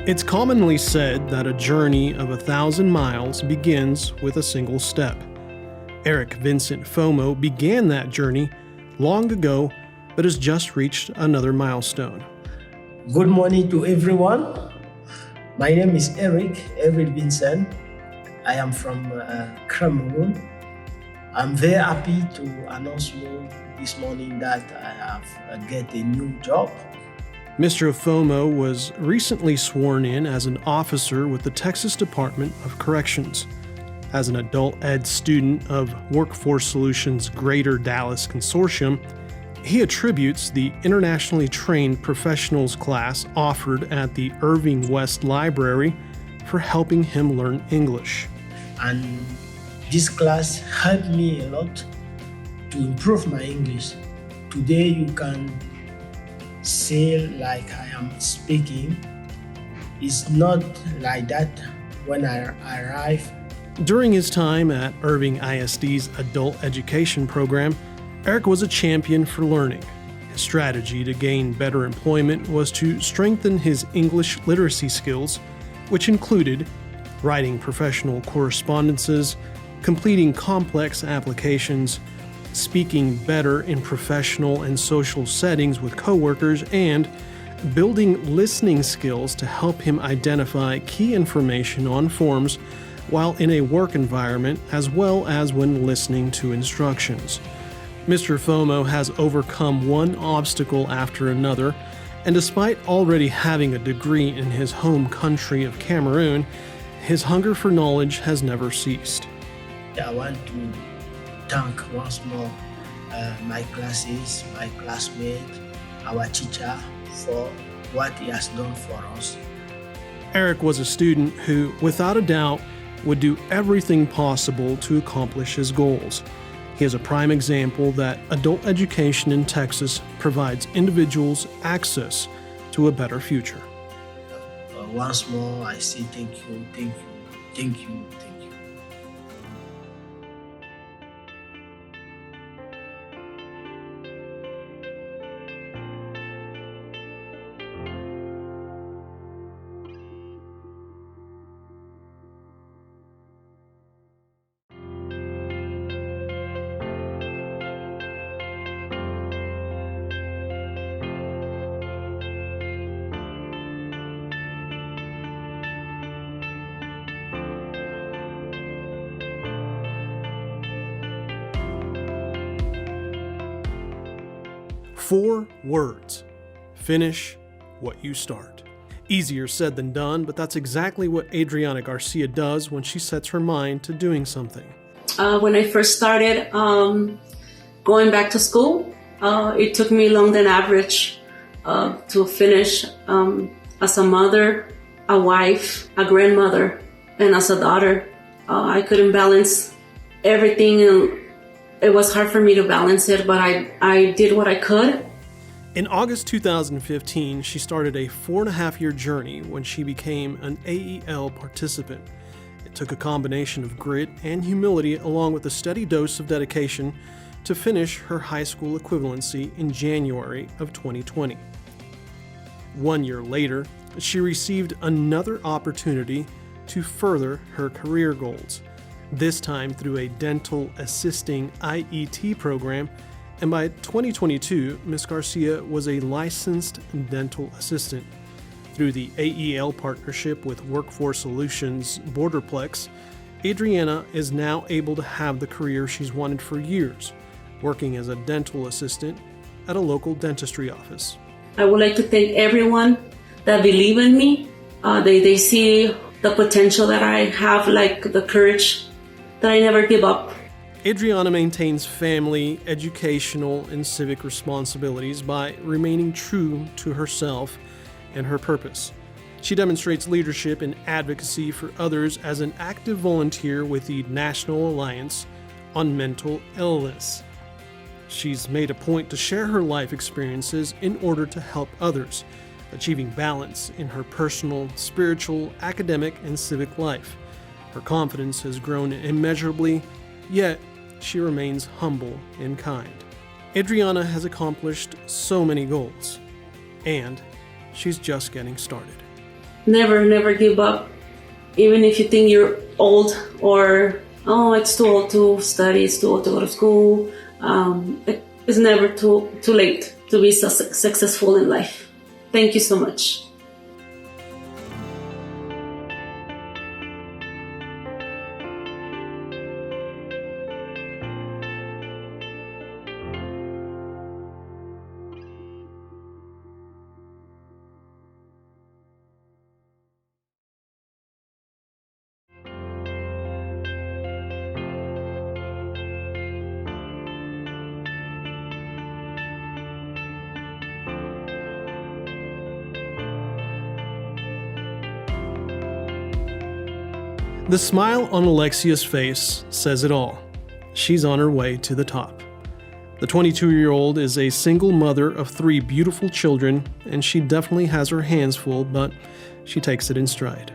It's commonly said that a journey of 1,000 miles begins with a single step. Eric Vincent Fomo began that journey long ago, but has just reached another milestone. Good morning to everyone. My name is Eric Vincent. I am from Cameroon. I'm very happy to announce you this morning that I have get a new job. Mr. Fomo was recently sworn in as an officer with the Texas Department of Corrections. As an adult ed student of Workforce Solutions' Greater Dallas Consortium, he attributes the internationally trained professionals class offered at the Irving West Library for helping him learn English. And this class helped me a lot to improve my English. Today you can say like I am speaking. It's not like that when I arrive. During his time at Irving ISD's adult education program, Eric was a champion for learning. His strategy to gain better employment was to strengthen his English literacy skills, which included writing professional correspondences, completing complex applications, speaking better in professional and social settings with coworkers, and building listening skills to help him identify key information on forms while in a work environment, as well as when listening to instructions. Mr. Fomo has overcome one obstacle after another, and despite already having a degree in his home country of Cameroon, his hunger for knowledge has never ceased. I want to thank once more my classes, my classmates, our teacher for what he has done for us. Eric was a student who, without a doubt, would do everything possible to accomplish his goals. He is a prime example that adult education in Texas provides individuals access to a better future. Once more, I say thank you, thank you, thank you, thank you. 4 words. Finish what you start. Easier said than done, but that's exactly what Adriana Garcia does when she sets her mind to doing something. When I first started going back to school, it took me longer than average to finish as a mother, a wife, a grandmother, and as a daughter. I couldn't balance everything, and it was hard for me to balance it, but I did what I could. In August 2015, she started a 4.5-year journey when she became an AEL participant. It took a combination of grit and humility along with a steady dose of dedication to finish her high school equivalency in January of 2020. 1 year later, she received another opportunity to further her career goals, this time through a dental assisting IET program, and by 2022, Ms. Garcia was a licensed dental assistant. Through the AEL partnership with Workforce Solutions Borderplex, Adriana is now able to have the career she's wanted for years, working as a dental assistant at a local dentistry office. I would like to thank everyone that believe in me. They see the potential that I have, like the courage that I never give up. Adriana maintains family, educational, and civic responsibilities by remaining true to herself and her purpose. She demonstrates leadership and advocacy for others as an active volunteer with the National Alliance on Mental Illness. She's made a point to share her life experiences in order to help others, achieving balance in her personal, spiritual, academic, and civic life. Her confidence has grown immeasurably, yet she remains humble and kind. Adriana has accomplished so many goals, and she's just getting started. never give up. Even if you think you're old or, oh, it's too old to study, it's too old to go to school. It's never too late to be successful in life. Thank you so much. The smile on Alexia's face says it all. She's on her way to the top. The 22-year-old is a single mother of 3 beautiful children, and she definitely has her hands full, but she takes it in stride.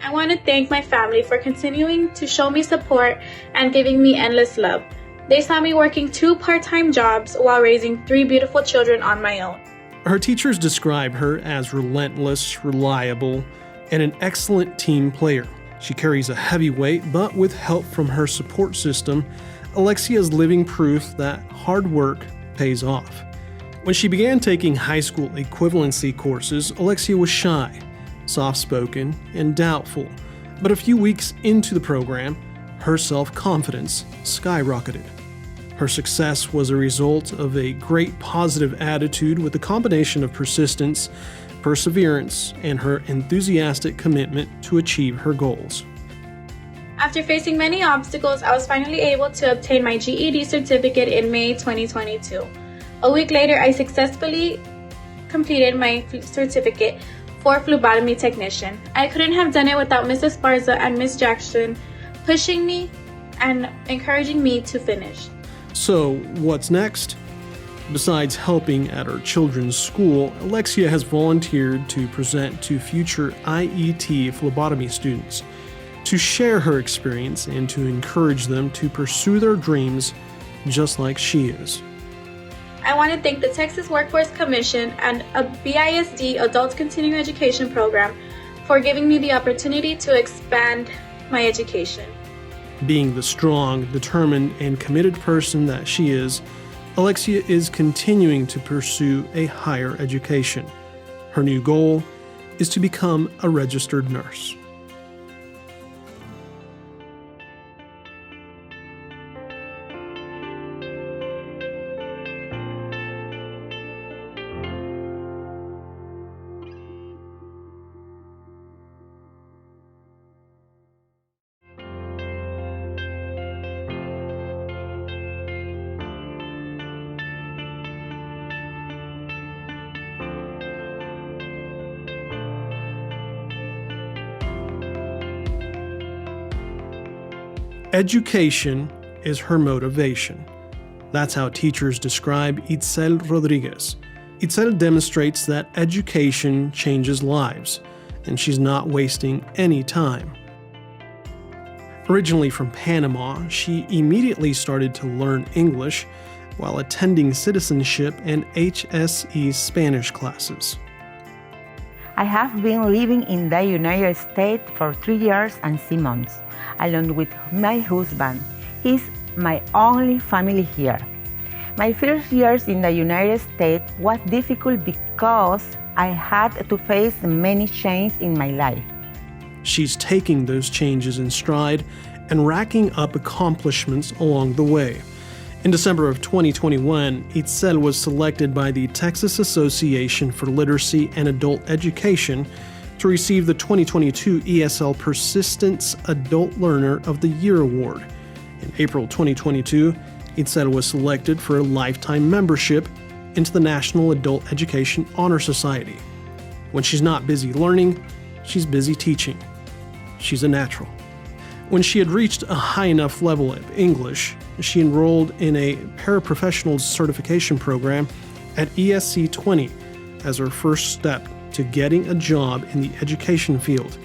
I want to thank my family for continuing to show me support and giving me endless love. They saw me working 2 part-time jobs while raising 3 beautiful children on my own. Her teachers describe her as relentless, reliable, and an excellent team player. She carries a heavy weight, but with help from her support system, Alexia is living proof that hard work pays off. When she began taking high school equivalency courses, Alexia was shy, soft-spoken, and doubtful. But a few weeks into the program, her self-confidence skyrocketed. Her success was a result of a great positive attitude with a combination of persistence, perseverance, and her enthusiastic commitment to achieve her goals. After facing many obstacles, I was finally able to obtain my GED certificate in May 2022. A week later, I successfully completed my certificate for phlebotomy technician. I couldn't have done it without Mrs. Barza and Ms. Jackson pushing me and encouraging me to finish. So, what's next? Besides helping at her children's school, Alexia has volunteered to present to future IET phlebotomy students, to share her experience and to encourage them to pursue their dreams just like she is. I want to thank the Texas Workforce Commission and a BISD Adult Continuing Education Program for giving me the opportunity to expand my education. Being the strong, determined, and committed person that she is, Alexia is continuing to pursue a higher education. Her new goal is to become a registered nurse. Education is her motivation. That's how teachers describe Itzel Rodriguez. Itzel demonstrates that education changes lives, and she's not wasting any time. Originally from Panama, she immediately started to learn English while attending citizenship and HSE Spanish classes. I have been living in the United States for 3 years and 6 months, along with my husband. He's my only family here. My first years in the United States was difficult because I had to face many changes in my life. She's taking those changes in stride and racking up accomplishments along the way. In December of 2021, Itzel was selected by the Texas Association for Literacy and Adult Education to receive the 2022 ESL Persistence Adult Learner of the Year Award. In April 2022, Itzel was selected for a lifetime membership into the National Adult Education Honor Society. When she's not busy learning, she's busy teaching. She's a natural. When she had reached a high enough level of English, she enrolled in a paraprofessional certification program at ESC 20 as her first step to getting a job in the education field.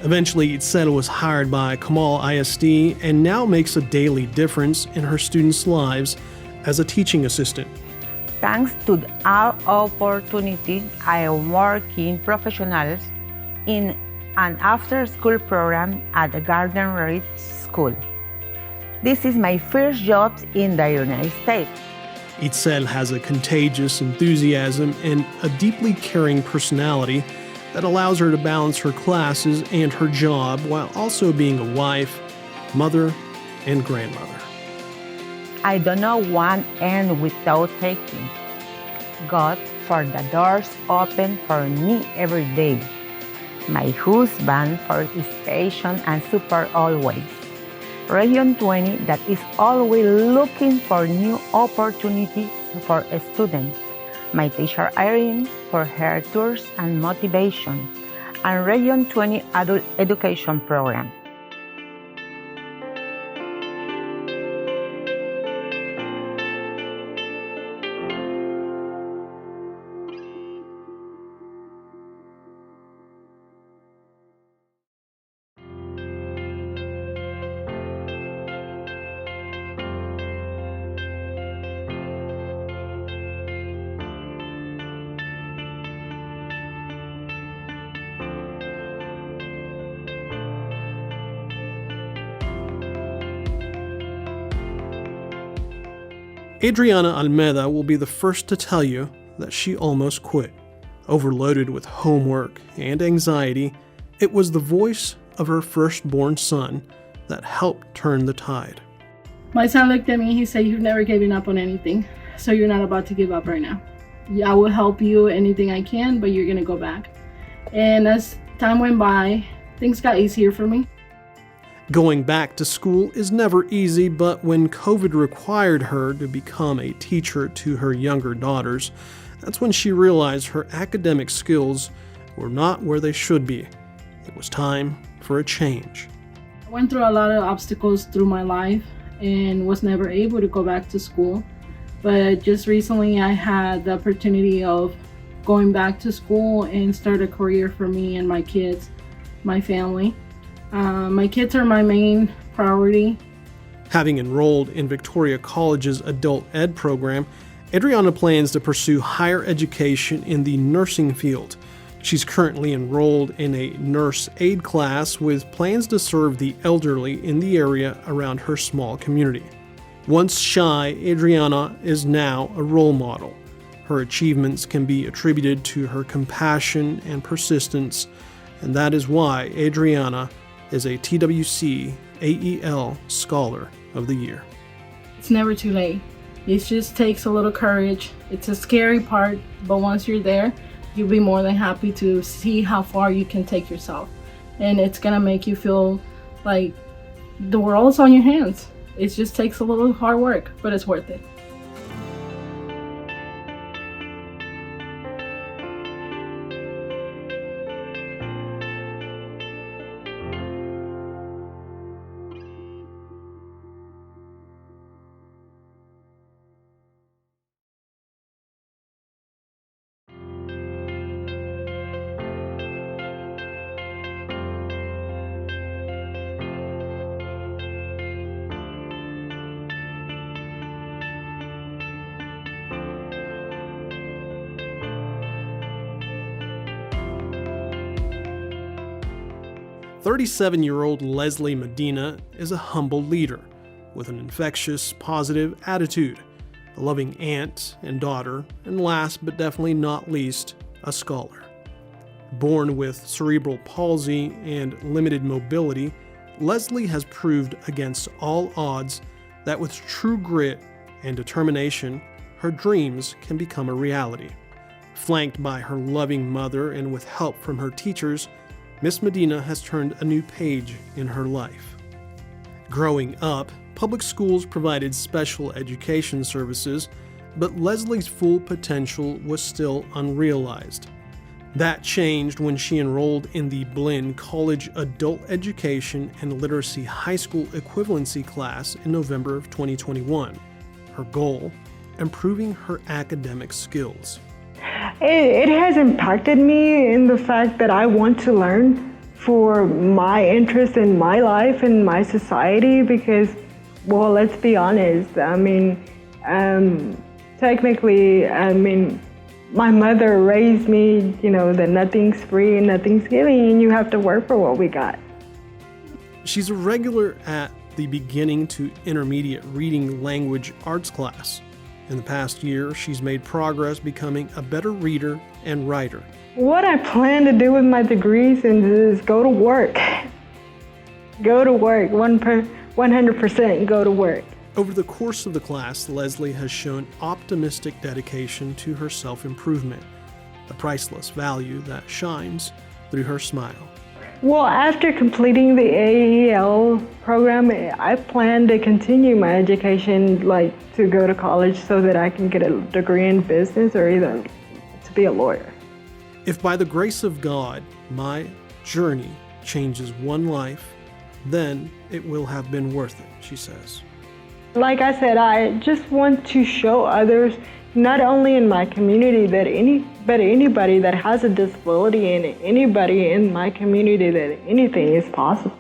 Eventually, Itzel was hired by Kamal ISD and now makes a daily difference in her students' lives as a teaching assistant. Thanks to our opportunity, I am working professionals in an after-school program at the Garden Ridge School. This is my first job in the United States. Itzel has a contagious enthusiasm and a deeply caring personality that allows her to balance her classes and her job while also being a wife, mother, and grandmother. I don't know one end without taking God for the doors open for me every day. My husband for his patience and support always. Region 20 that is always looking for new opportunities for students. My teacher Irene for her tours and motivation. And Region 20 Adult Education Program. Adriana Almeida will be the first to tell you that she almost quit. Overloaded with homework and anxiety, it was the voice of her firstborn son that helped turn the tide. My son looked at me, he said, "You've never given up on anything, so you're not about to give up right now. I will help you anything I can, but you're gonna go back." And as time went by, things got easier for me. Going back to school is never easy, but when COVID required her to become a teacher to her younger daughters, that's when she realized her academic skills were not where they should be. It was time for a change. I went through a lot of obstacles through my life and was never able to go back to school. But just recently I had the opportunity of going back to school and start a career for me and my kids, my family. My kids are my main priority. Having enrolled in Victoria College's adult ed program, Adriana plans to pursue higher education in the nursing field. She's currently enrolled in a nurse aide class with plans to serve the elderly in the area around her small community. Once shy, Adriana is now a role model. Her achievements can be attributed to her compassion and persistence, and that is why Adriana is a TWC AEL Scholar of the Year. It's never too late. It just takes a little courage. It's a scary part, but once you're there, you'll be more than happy to see how far you can take yourself. And it's gonna make you feel like the world's on your hands. It just takes a little hard work, but it's worth it. "37-year-old Leslie Medina is a humble leader with an infectious, positive attitude, a loving aunt and daughter, and last but definitely not least, a scholar. Born with cerebral palsy and limited mobility, Leslie has proved against all odds that with true grit and determination, her dreams can become a reality. Flanked by her loving mother and with help from her teachers, Miss Medina has turned a new page in her life. Growing up, public schools provided special education services, but Leslie's full potential was still unrealized. That changed when she enrolled in the Blinn College Adult Education and Literacy High School Equivalency class in November of 2021. Her goal, improving her academic skills. It has impacted me in the fact that I want to learn for my interest in my life and my society because, well, let's be honest, technically, my mother raised me, that nothing's free and nothing's given, and you have to work for what we got. She's a regular at the beginning to intermediate reading language arts class. In the past year, she's made progress becoming a better reader and writer. What I plan to do with my degrees is go to work. Go to work, 100% go to work. Over the course of the class, Leslie has shown optimistic dedication to her self-improvement, a priceless value that shines through her smile. Well, after completing the AEL program, I plan to continue my education, to go to college so that I can get a degree in business or either to be a lawyer. If by the grace of God, my journey changes one life, then it will have been worth it, she says. Like I said, I just want to show others, not only in my community, but anybody that has a disability and anybody in my community that anything is possible.